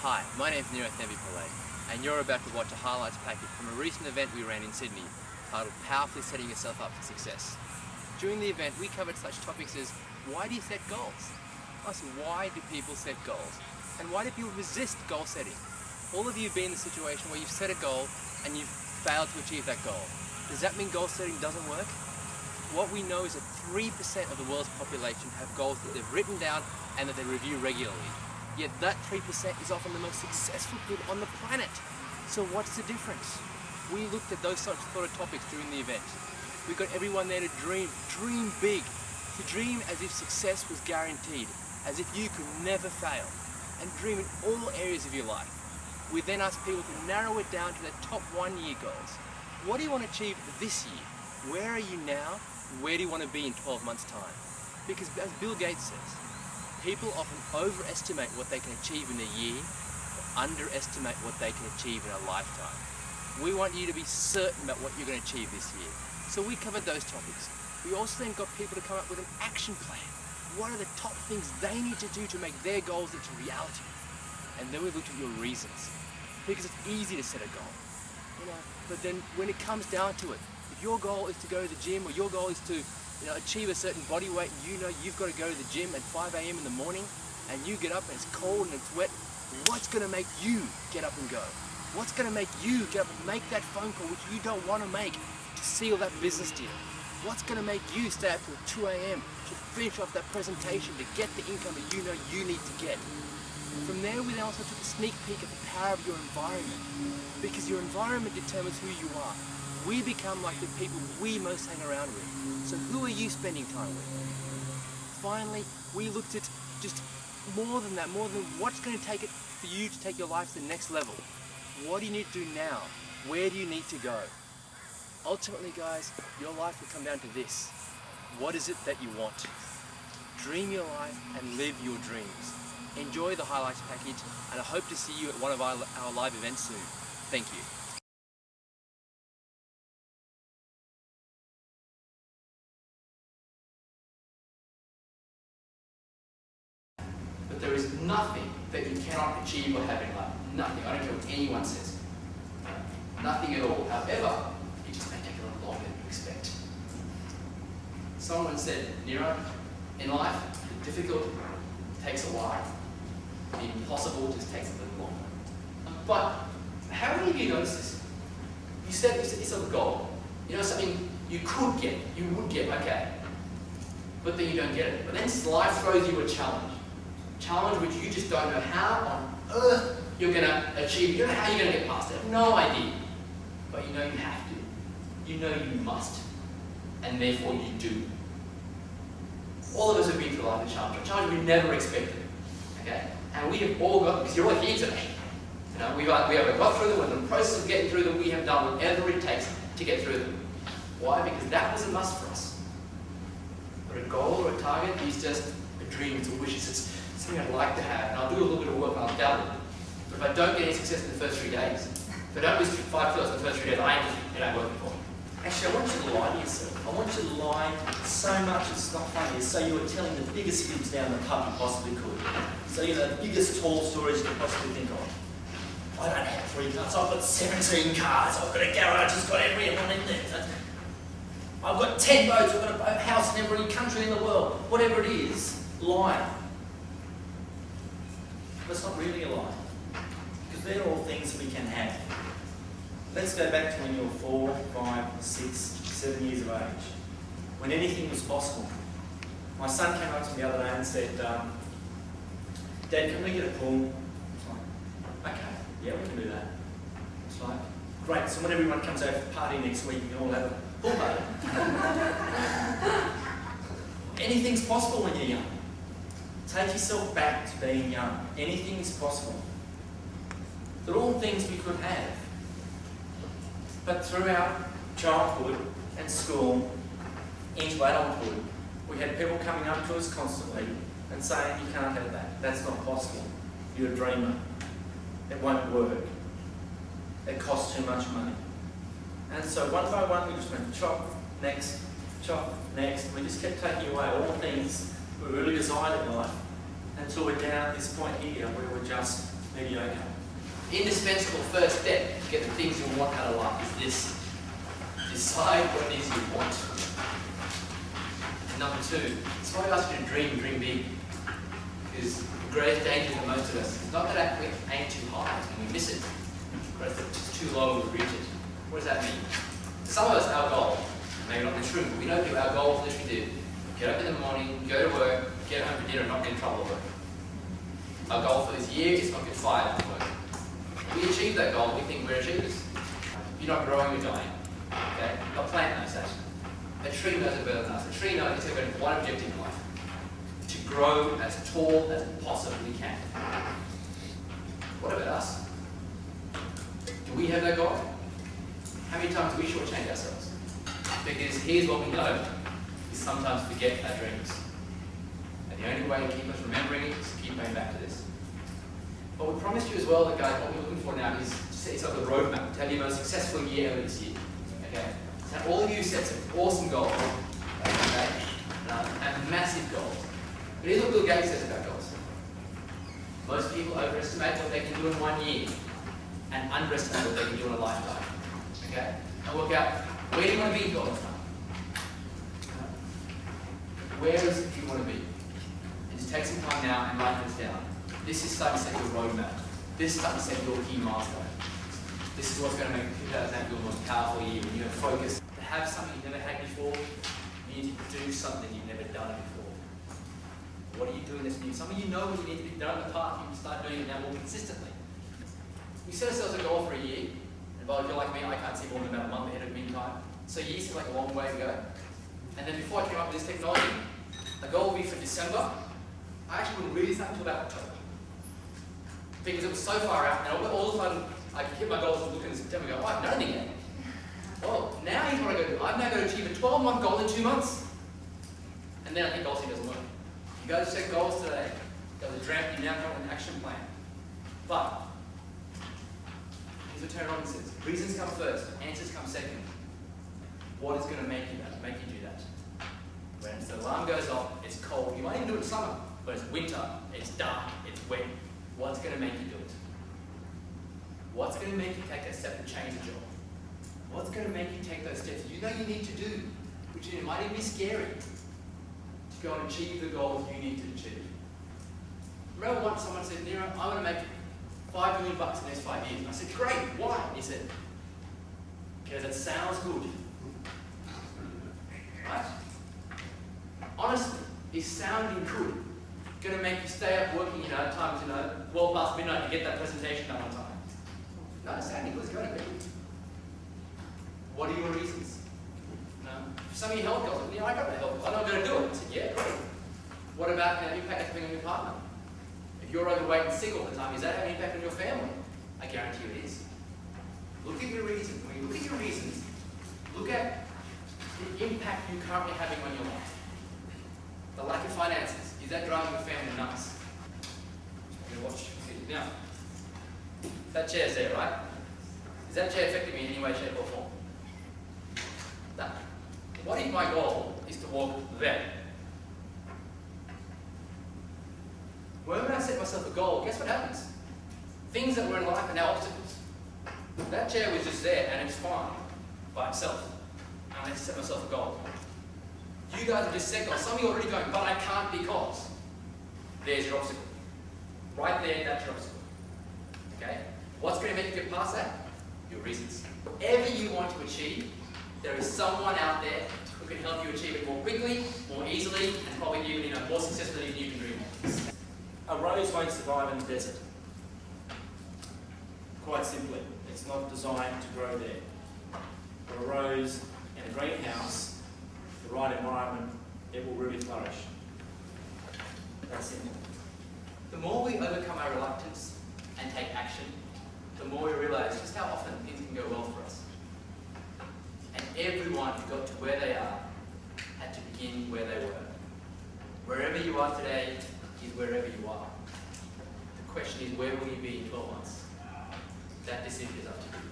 Hi, my name is Nero Thembi-Pillay, and you're about to watch a highlights package from a recent event we ran in Sydney titled Powerfully Setting Yourself Up for Success. During the event, we covered such topics as, why do you set goals? Also, why do people set goals? And why do people resist goal setting? All of you have been in the situation where you've set a goal and you've failed to achieve that goal. Does that mean goal setting doesn't work? What we know is that 3% of the world's population have goals that they've written down and that they review regularly. Yet that 3% is often the most successful people on the planet. So what's the difference? We looked at those sort of topics during the event. We got everyone there to dream big, to dream as if success was guaranteed, as if you could never fail, and dream in all areas of your life. We then asked people to narrow it down to their top 1 year goals. What do you want to achieve this year? Where are you now? Where do you want to be in 12 months' time? Because as Bill Gates says, people often overestimate what they can achieve in a year or underestimate what they can achieve in a lifetime. We want you to be certain about what you're going to achieve this year. So we covered those topics. We also then got people to come up with an action plan. What are the top things they need to do to make their goals into reality? And then we looked at your reasons. Because it's easy to set a goal, but then when it comes down to it, if your goal is to go to the gym or your goal is to achieve a certain body weight, you've got to go to the gym at 5 a.m. in the morning, and you get up and it's cold and it's wet, what's going to make you get up and go? What's going to make you get up and make that phone call which you don't want to make to seal that business deal? What's going to make you stay up till 2 a.m. to finish off that presentation to get the income that you know you need to get? And from there we then also took a sneak peek at the power of your environment, because your environment determines who you are. We become like the people we most hang around with. So who are you spending time with? Finally, we looked at just more than that, more than what's going to take it for you to take your life to the next level. What do you need to do now? Where do you need to go? Ultimately, guys, your life will come down to this. What is it that you want? Dream your life and live your dreams. Enjoy the highlights package, and I hope to see you at one of our live events soon. Thank you. But there is nothing that you cannot achieve or have in life. Nothing. I don't care what anyone says. Nothing at all. However, it just may take a lot longer than you expect. Someone said, Nero, in life, the difficult takes a while. The impossible just takes a little longer. But how many of you notice this? You said it's a goal. Something you could get, you would get, okay. But then you don't get it. But then life throws you a challenge. Challenge which you just don't know how on earth you're going to achieve. You don't know how you're going to get past it. You have no idea. But you know you have to. You know you must. And therefore you do. All of us have been through life a challenge we never expected. Okay? And we have all got, because you're all here today. We have got through them. We're in the process of getting through them. We have done whatever it takes to get through them. Why? Because that was a must for us. But a goal or a target is just a dream, it's a wish, it's something I'd like to have, and I'll do a little bit of work and I'll double it. But if I don't get any success in the first 3 days, if I don't lose 5 kilos in the first 3 days, I ain't working for me. Actually, I want you to lie to yourself. I want you to lie so much it's not funny. So you were telling the biggest fibs down the pub you possibly could. So the biggest tall stories you could possibly think of. I don't have 3 cars, I've got 17 cars, I've got a garage, it's got everyone in there. I've got 10 boats, I've got a house in every country in the world. Whatever it is, lie. But it's not really a lie. Because they're all things we can have. Let's go back to when you were 4, 5, 6, 7 years of age. When anything was possible. My son came up to me the other day and said, Dad, can we get a pool? It's like, okay, yeah, we can do that. It's like, great, so when everyone comes over to the party next week, we can all have a pool party. Anything's possible when you're young. Take yourself back to being young. Anything is possible. They're all things we could have. But throughout childhood and school, into adulthood, we had people coming up to us constantly and saying, you can't have that. That's not possible. You're a dreamer. It won't work. It costs too much money. And so one by one, we just went chop, next, we just kept taking away all things we really desired in life until we're down at this point here where we're mediocre. Indispensable first step to get the things you want out of life is this. Decide what it is you want. And number two, that's why I ask you to dream big. Because the greatest danger for most of us is not that we aim too high and we miss it, but it's just too low and we reach it. What does that mean? For some of us, our goal, maybe not in this room, but we know people, our goal is literally to get up in the morning, go to work, get home for dinner, and not get in trouble at work. Our goal for this year is not get fired from work. If we achieve that goal, we think we're achievers. If you're not growing, you're dying. Okay? A plant knows that. A tree knows it better than us. A tree knows it's got one objective in life: to grow as tall as it possibly can. What about us? Do we have that goal? How many times do we shortchange ourselves? Because here's what we know: is sometimes forget our dreams. And the only way to keep us remembering it is to keep going back to this. But we promised you as well that, guys, what we're looking for now is to set yourself a roadmap to have your most successful year ever this year. Okay? So all of you set some awesome goals. Okay? And massive goals. But here's what Bill Gates says about goals. Most people overestimate what they can do in 1 year and underestimate what they can do in a lifetime. Okay? And work out, where do you want to be in 12 months' time? Where is it you want to be? And just take some time now and write this down. This is starting to set your roadmap. This is starting to set your key milestone. This is what's going to make 2008 your most powerful year when you have focus. To have something you've never had before, you need to do something you've never done before. What are you doing that's new? Some of you know what you need to be done in the past. You can start doing it now more consistently. We set ourselves a goal for a year, and if you're like me, I can't see more than about a month ahead of meantime. So years seems like a long way to go. And then before I came up with this technology, the goal would be for December. I actually wouldn't really start until about October. Because it was so far out, and all of a sudden, I hit my goals and look in September and go, oh, I've done anything yet. Well, now here's what I got to do. I've now got to achieve a 12-month goal in 2 months. And then I think goals doesn't work. You guys set goals today. You now come with an action plan. But, here's what Tony Robbins says. Reasons come first, answers come second. What is going to make you do that? When the alarm goes off, it's cold. You might even do it in summer, but it's winter, it's dark, it's wet. What's going to make you do it? What's going to make you take that step to change the job? What's going to make you take those steps you know you need to do, which might even be scary, to go and achieve the goals you need to achieve? Remember once someone said, Nero, I want to make $5 million in the next 5 years. And I said, great, why? He said, because it sounds good. Right? Honestly, is sounding good going to make you stay up working, at times, well past midnight to get that presentation done on time? No, sounding good is going to be. What are your reasons? For some of you health goals, I got my health goals. I'm not going to do it. I said, yeah, great. What about the impact that's having on your partner? If you're overweight and sick all the time, is that having an impact on your family? I guarantee you it is. Look at your reasons. When you look at your reasons, look at the impact you're currently having on your life. The lack of finances, is that driving your family nuts? I'm going to watch. Now, that chair's there, right? Is that chair affecting me in any way, shape, or form? No. What if my goal is to walk there? When I set myself a goal, guess what happens? Things that were in life are now obstacles. That chair was just there and it's fine by itself. And I set myself a goal. You guys have just set goals. Some of you are already going, but I can't because. There's your obstacle. Right there, that's your obstacle. Okay? What's going to make you get past that? Your reasons. Whatever you want to achieve, there is someone out there who can help you achieve it more quickly, more easily, and probably even more successfully than you can dream of. A rose won't survive in the desert. Quite simply, it's not designed to grow there. For a rose in a greenhouse, the right environment, it will really flourish. That's simple. The more we overcome our reluctance and take action, the more we realize just how often things can go well for us. And everyone who got to where they are had to begin where they were. Wherever you are today is wherever you are. The question is, where will you be in 12 months? That decision is up to you.